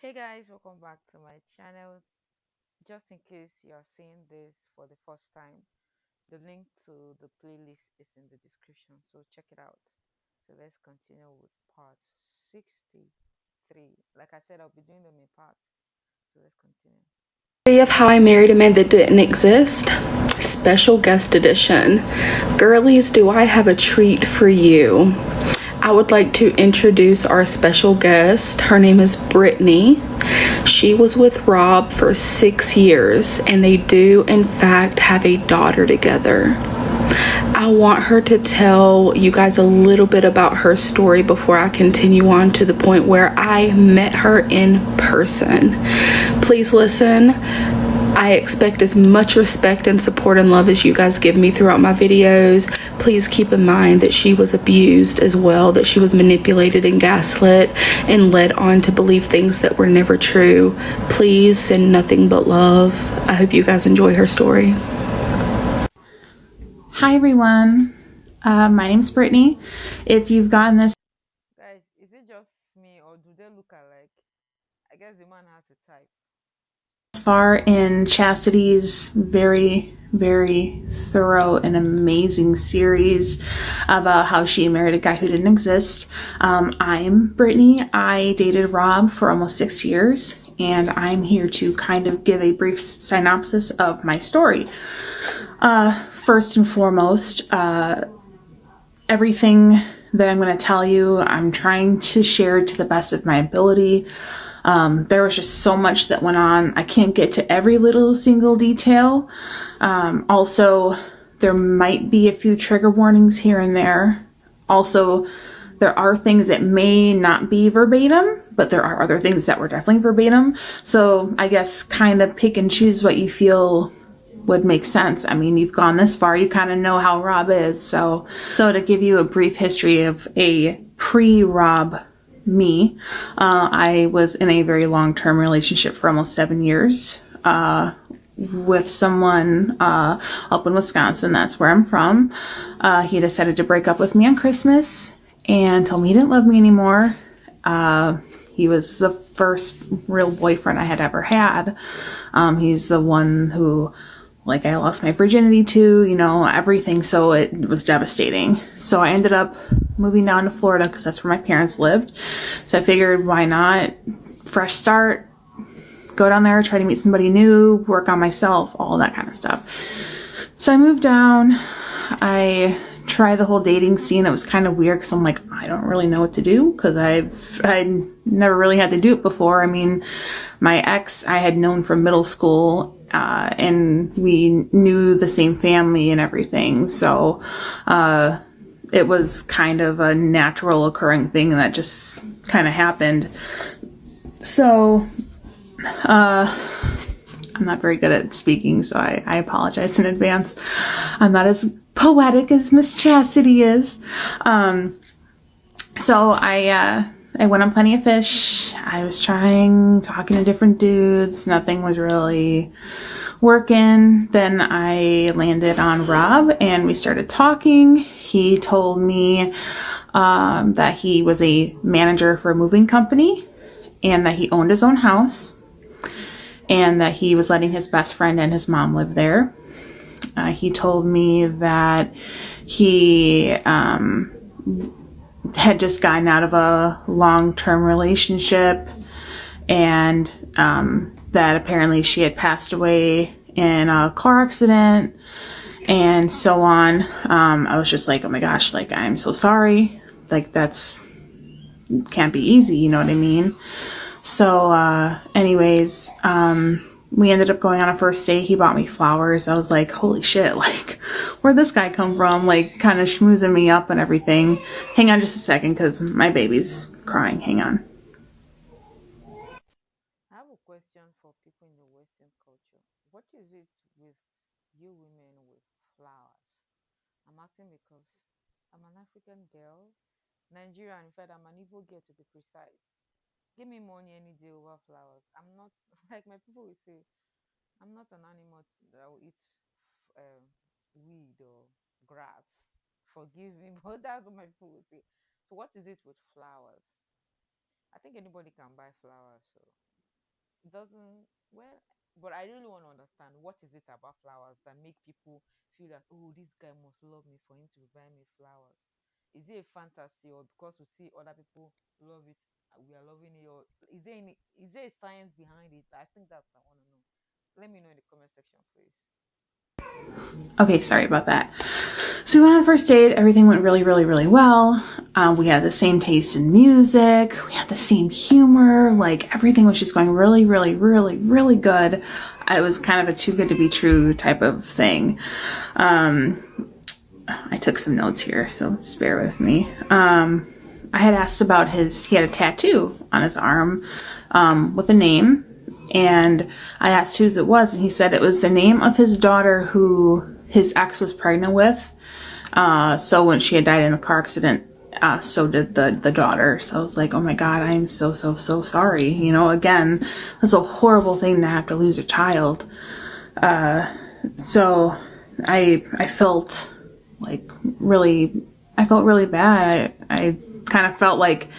Hey guys, welcome back to my channel. Just in case you're seeing this for the first time, the link to the playlist is in the description, so check it out. So let's continue with part 63. Like I said, I'll be doing them in parts. So let's continue. Of How I Married a Man That Didn't Exist, special guest edition. Girlies, do I have a treat for you? I would like to introduce our special guest. Her name is Brittany. She was with Rob for 6 years, and they do, in fact, have a daughter together. I want her to tell you guys a little bit about her story before I continue on to the point where I met her in person. Please listen. I expect as much respect and support and love as you guys give me throughout my videos. Please keep in mind that she was abused as well, that she was manipulated and gaslit and led on to believe things that were never true. Please send nothing but love. I hope you guys enjoy her story. Hi everyone, my name's Brittany. If you've gotten this Guys, is it just me or do they look alike? I guess the man has a type. far in Chastity's very thorough and amazing series about how she married a guy who didn't exist, I'm Brittany. I dated Rob for almost 6 years, and I'm here to kind of give a brief synopsis of my story. First and foremost, everything that I'm going to tell you, I'm trying to share to the best of my ability. There was just so much that went on. I can't get to every little single detail. Also, there might be a few trigger warnings here and there. Also, there are things that may not be verbatim, but there are other things that were definitely verbatim. So I guess kind of pick and choose what you feel would make sense. I mean, you've gone this far, you kind of know how Rob is. So to give you a brief history of a pre-Rob me, I was in a very long-term relationship for almost 7 years with someone up in Wisconsin. That's where I'm from. He decided to break up with me on Christmas and told me he didn't love me anymore. He was the first real boyfriend I had ever had. He's the one who, like, I lost my virginity to, everything. So it was devastating. So I ended up moving down to Florida because that's where my parents lived. So I figured, why not? Fresh start, go down there, try to meet somebody new, work on myself, all that kind of stuff. So I moved down. I tried the whole dating scene. It was kind of weird because I'm like, I don't really know what to do because I never really had to do it before. I mean, my ex I had known from middle school, and we knew the same family and everything. So it was kind of a natural occurring thing that just kind of happened. So I'm not very good at speaking, so I apologize in advance. I'm not as poetic as Miss Chastity is. So I went on Plenty of Fish. I was talking to different dudes. Nothing was really working. Then I landed on Rob and we started talking. He told me that he was a manager for a moving company and that he owned his own house and that he was letting his best friend and his mom live there. He told me that he had just gotten out of a long-term relationship and that apparently she had passed away in a car accident and so on. I was just like, oh my gosh, like, I'm so sorry. Like, that's can't be easy, you know what I mean? So anyways, we ended up going on a first date. He bought me flowers. I was like, holy shit, like, where'd this guy come from? Like, kind of schmoozing me up and everything. Hang on just a second, because my baby's crying. Hang on. I have a question for people in the Western culture. What is it with you women with flowers? I'm asking because I'm an African girl, Nigerian, in fact, I'm an Igbo girl to be precise. Give me money any day over flowers. I'm not like my people will say, I'm not an animal that will eat weed or grass. Forgive me, but that's what my people will say. So, what is it with flowers? I think anybody can buy flowers. So, It doesn't, well, but I really want to understand what is it about flowers that make people feel that, oh, this guy must love me for him to be buying me flowers. Is it a fantasy, or because we see other people love it, we are loving it, or is there a science behind it? I think that's what I want to know. Let me know in the comment section, please. Okay, sorry about that. So we went on a first date. Everything went really, really, really well. We had the same taste in music. We had the same humor. Like, everything was just going really, really, really, really good. It was kind of a too good to be true type of thing. I took some notes here, so just bear with me. I had asked about he had a tattoo on his arm with a name. And I asked whose it was, and he said it was the name of his daughter who his ex was pregnant with. So when she had died in a car accident, so did the daughter. So I was like, oh my God, I am so, so, so sorry. You know, again, that's a horrible thing to have to lose a child. So I felt like I felt really bad. I kind of felt like,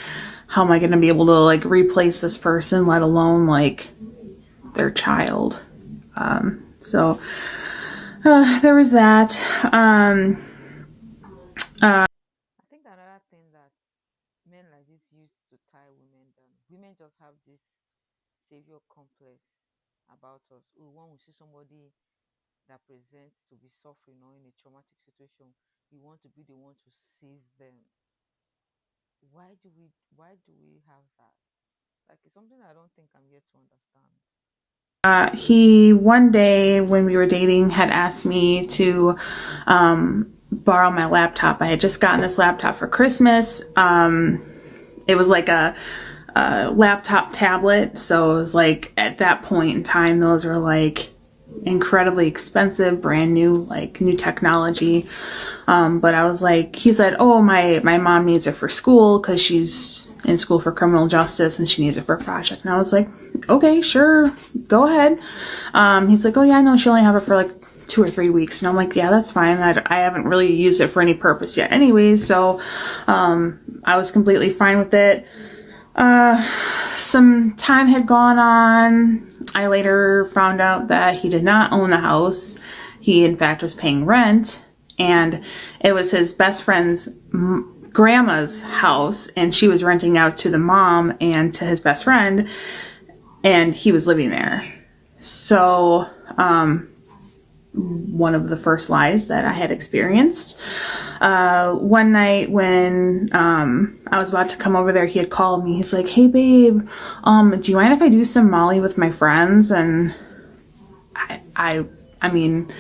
how am I going to be able to like replace this person, let alone like their child? So there was that. I think another thing that men like this used to tie women down. Women just have this savior complex about us. Oh, when we see somebody that presents to be suffering or in a traumatic situation, we want to be the one to save them. Why do we have that? Like, it's something I don't think I'm yet to understand. He one day when we were dating had asked me to borrow my laptop. I had just gotten this laptop for Christmas. It was like a laptop tablet, so it was like at that point in time, those were like incredibly expensive, brand new, like new technology. But I was like, he said, oh, my mom needs it for school because she's in school for criminal justice and she needs it for a project. And I was like, okay, sure, go ahead. He's like, oh yeah, I know she only have it for like 2 or 3 weeks. And I'm like, yeah, that's fine. I haven't really used it for any purpose yet anyways. So, I was completely fine with it. Some time had gone on. I later found out that he did not own the house. He, in fact, was paying rent, and it was his best friend's grandma's house, and she was renting out to the mom and to his best friend, and he was living there. So, one of the first lies that I had experienced. One night when I was about to come over there, he had called me. He's like, hey babe, do you mind if I do some Molly with my friends? And I mean,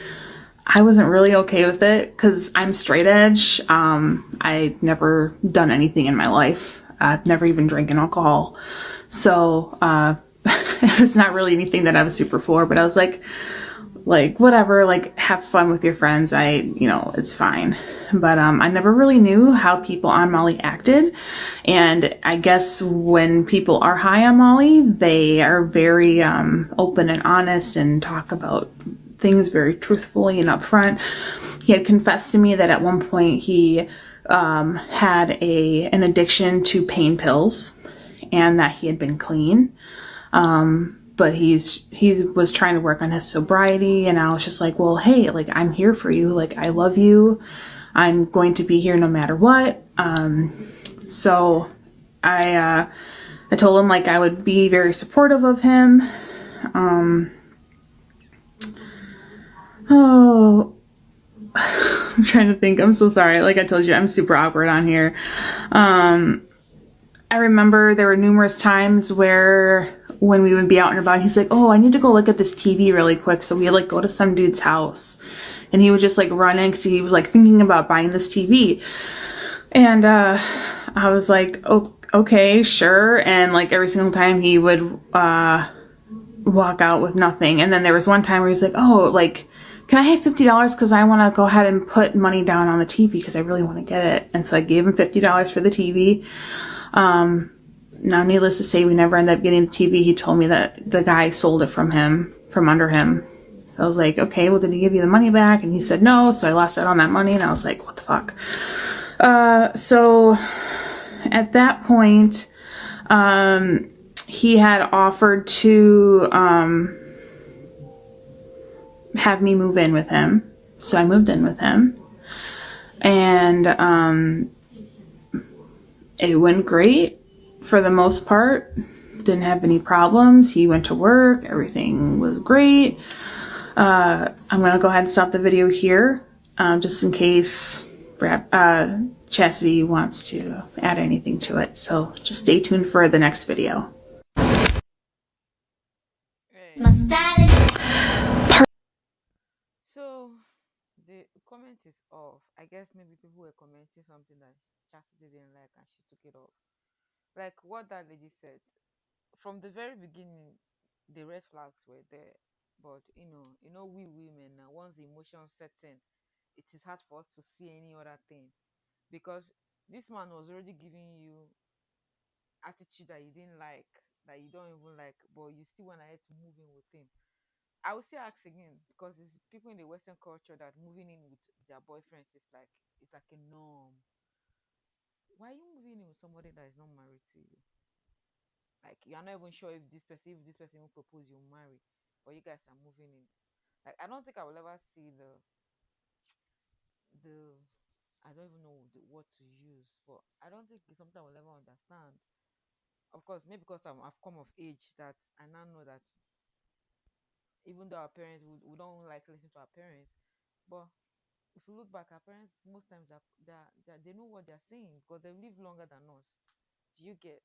I wasn't really okay with it because I'm straight edge. I've never done anything in my life. I've never even drinking alcohol. So, it was not really anything that I was super for, but I was like, whatever, like, have fun with your friends. It's fine. But, I never really knew how people on Molly acted. And I guess when people are high on Molly, they are very, open and honest and talk about things very truthfully and upfront. He had confessed to me that at one point he, had an addiction to pain pills and that he had been clean. But he was trying to work on his sobriety, and I was just like, well, hey, like, I'm here for you. Like, I love you. I'm going to be here no matter what. So I told him, like, I would be very supportive of him. I'm trying to think. I'm so sorry. Like I told you, I'm super awkward on here. I remember there were numerous times where when we would be out and about, he's like, oh, I need to go look at this TV really quick. So we'd like go to some dude's house, and he would just like run in because he was like thinking about buying this TV. And I was like, oh, okay, sure. And like every single time he would walk out with nothing. And then there was one time where he's like, oh, like, can I have $50 because I want to go ahead and put money down on the TV because I really want to get it. And so I gave him $50 for the TV. Now, needless to say, we never ended up getting the TV. He told me that the guy sold it from under him. So I was like, okay, well, did he give you the money back? And he said no. So I lost out on that money, and I was like, what the fuck? So at that point, he had offered to have me move in with him. So I moved in with him. And it went great for the most part. Didn't have any problems. He went to work. Everything was great. I'm going to go ahead and stop the video here just in case Chastity wants to add anything to it. So just stay tuned for the next video. Right. So the comment is off. I guess maybe people were commenting something that Chastity didn't like and she took it off. Like what that lady said. From the very beginning, the red flags were there. But we women now, once the emotion sets in, it is hard for us to see any other thing. Because this man was already giving you attitude that you didn't like, that you don't even like, but you still went ahead to move in with him. I will still ask again because it's people in the Western culture that moving in with their boyfriends is like it's like a norm. Why are you moving in with somebody that is not married to you? Like you're not even sure if this person will propose, you'll marry, but you guys are moving in. Like I don't think I will ever see the I don't even know the word to use, but I don't think it's something I will ever understand. Of course, maybe because I've come of age that I now know that even though our parents we don't like listen to our parents, but if you look back, our parents most times they know what they're saying because they live longer than us. Do you get?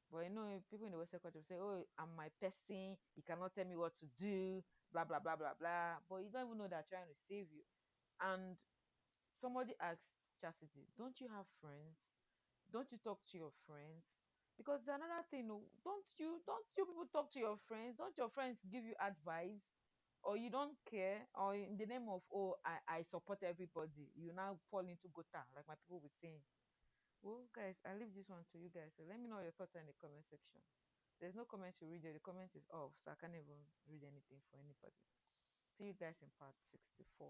But people in the Western culture say, "Oh, I'm my person. You cannot tell me what to do." Blah blah blah blah blah. But you don't even know they're trying to save you. And somebody asks Chastity, "Don't you have friends? Don't you talk to your friends?" Because there's another thing, oh, don't you people talk to your friends? Don't your friends give you advice? Or you don't care? Or in the name of I support everybody, you now fall into gota, like my people were saying. Well, guys, I leave this one to you guys. So let me know your thoughts in the comment section. There's no comment to read there. The comment is off, so I can't even read anything for anybody. See you guys in part 64.